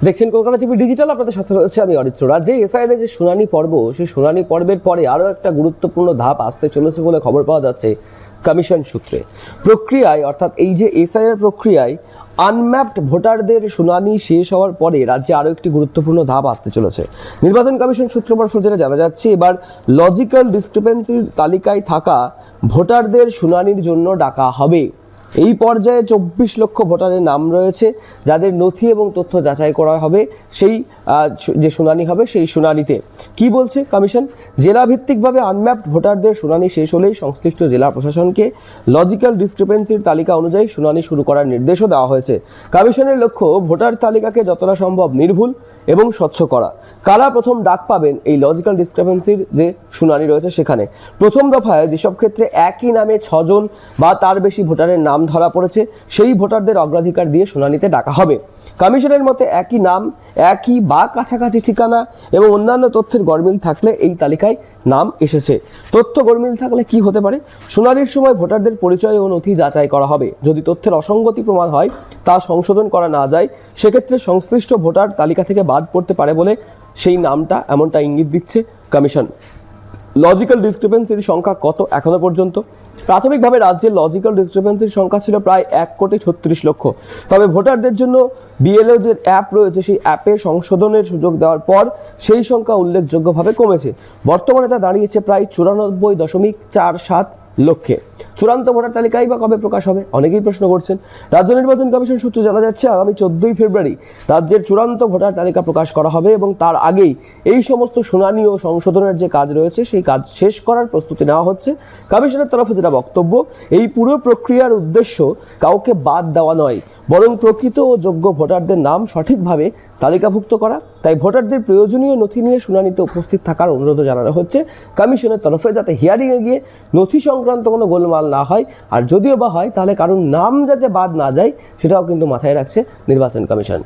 দেখছেন Kolkata TV digital, আপনাদের সাথে রয়েছে আমি অরিত্র। রাজ্যে এসআইআর যে শুনানি পর্ব, সেই শুনানি পর্বের পরে আরও একটা গুরুত্বপূর্ণ ধাপ আসতে চলেছে বলে খবর পাওয়া যাচ্ছে কমিশন সূত্রে। প্রক্রিয়ায়, অর্থাৎ এই যে এসআইআর প্রক্রিয়ায় আনম্যাপড ভোটারদের শুনানি শেষ হওয়ার পরে রাজ্যে আরও একটি গুরুত্বপূর্ণ ধাপ আসতে চলেছে। নির্বাচন কমিশন সূত্র মারফত যেটা জানা যাচ্ছে, এবার লজিক্যাল ডিসক্রিপেন্সির তালিকায় থাকা ভোটারদের শুনানির জন্য ডাকা হবে। এই পর্যায়ে 24 লক্ষ ভোটারের নাম রয়েছে, যাদের নথি এবং তথ্য যাচাই করা হবে সেই যে শুনানি হবে সেই শুনানিতে। কি বলছে কমিশন? জেলা ভিত্তিকভাবে আনম্যাপড ভোটারদের শুনানি শেষ হলেই সংশ্লিষ্ট জেলা প্রশাসনকে লজিক্যাল ডিসক্রিপেন্সির তালিকা অনুযায়ী শুনানি শুরু করার নির্দেশও দেওয়া হয়েছে। কমিশনের লক্ষ্য ভোটার তালিকাকে যতটা সম্ভব নির্ভুল এবং স্বচ্ছ করা। কারা প্রথম ডাক পাবেন এই লজিক্যাল ডিসক্রিপেন্সির যে শুনানি রয়েছে সেখানে? প্রথম দফায় যেসব ক্ষেত্রে একই নামে 6 জন বা তার বেশি ভোটারের নাম ধরা পড়েছে, সেই ভোটারদের অগ্রাধিকার দিয়ে শুনানিতে ডাকা হবে। কমিশনের মতে একই নাম, একই বা কাছাকাছি ঠিকানা এবং অন্যান্য তথ্যের গরমিল থাকলে এই তালিকায় নাম এসেছে। তথ্য গরমিল থাকলে কি হতে পারে? শুনানির সময় ভোটারদের পরিচয় ও নথি যাচাই করা হবে। যদি তথ্যের অসঙ্গতি প্রমাণ হয়, তা সংশোধন করা না যায়, সেক্ষেত্রে সংশ্লিষ্ট ভোটার তালিকা থেকে বাদ পড়তে পারে বলে সেই নামটা এমনটা ইঙ্গিত দিচ্ছে কমিশন। লজিক্যাল ডিসক্রিপেন্সির সংখ্যা কত এখনো পর্যন্ত? প্রাথমিকভাবে রাজ্যের লজিক্যাল ডিসক্রিপেন্সির সংখ্যা ছিল প্রায় 1,36,00,000। তবে ভোটারদের জন্য বিএলও যে অ্যাপ রয়েছে, সেই অ্যাপে সংশোধনের সুযোগ দেওয়ার পর সেই সংখ্যা উল্লেখযোগ্যভাবে কমেছে। বর্তমানে তা দাঁড়িয়েছে প্রায় 94.47 লক্ষে। চূড়ান্ত ভোটার তালিকাই বা কবে প্রকাশ হবে, অনেকেই প্রশ্ন করছেন। রাজ্য নির্বাচন কমিশন সূত্রে জানা যাচ্ছে, আগামী 14ই ফেব্রুয়ারি রাজ্যের চূড়ান্ত ভোটার তালিকা প্রকাশ করা হবে এবং তার আগেই এই সমস্ত শুনানি ও সংশোধনের যে কাজ রয়েছে সেই কাজ শেষ করার প্রস্তুতি নেওয়া হচ্ছে। কমিশনের তরফে যেটা বক্তব্য, এই পুরো প্রক্রিয়ার উদ্দেশ্য কাউকে বাদ দেওয়া নয়, বরং প্রকৃত ও যোগ্য ভোটারদের নাম সঠিকভাবে তালিকাভুক্ত করা। তাই ভোটারদের প্রয়োজনীয় নথি নিয়ে শুনানিতে উপস্থিত থাকার অনুরোধ জানানো হচ্ছে কমিশনের তরফে, যাতে হিয়ারিংয়ে গিয়ে নথি সংক্রান্ত কোনো গোলমাল না হয়, আর যদিও বা হয় তাহলে কারণ নাম যাতে বাদ না যায় সেটাও কিন্তু মাথায় রাখছে নির্বাচন কমিশন।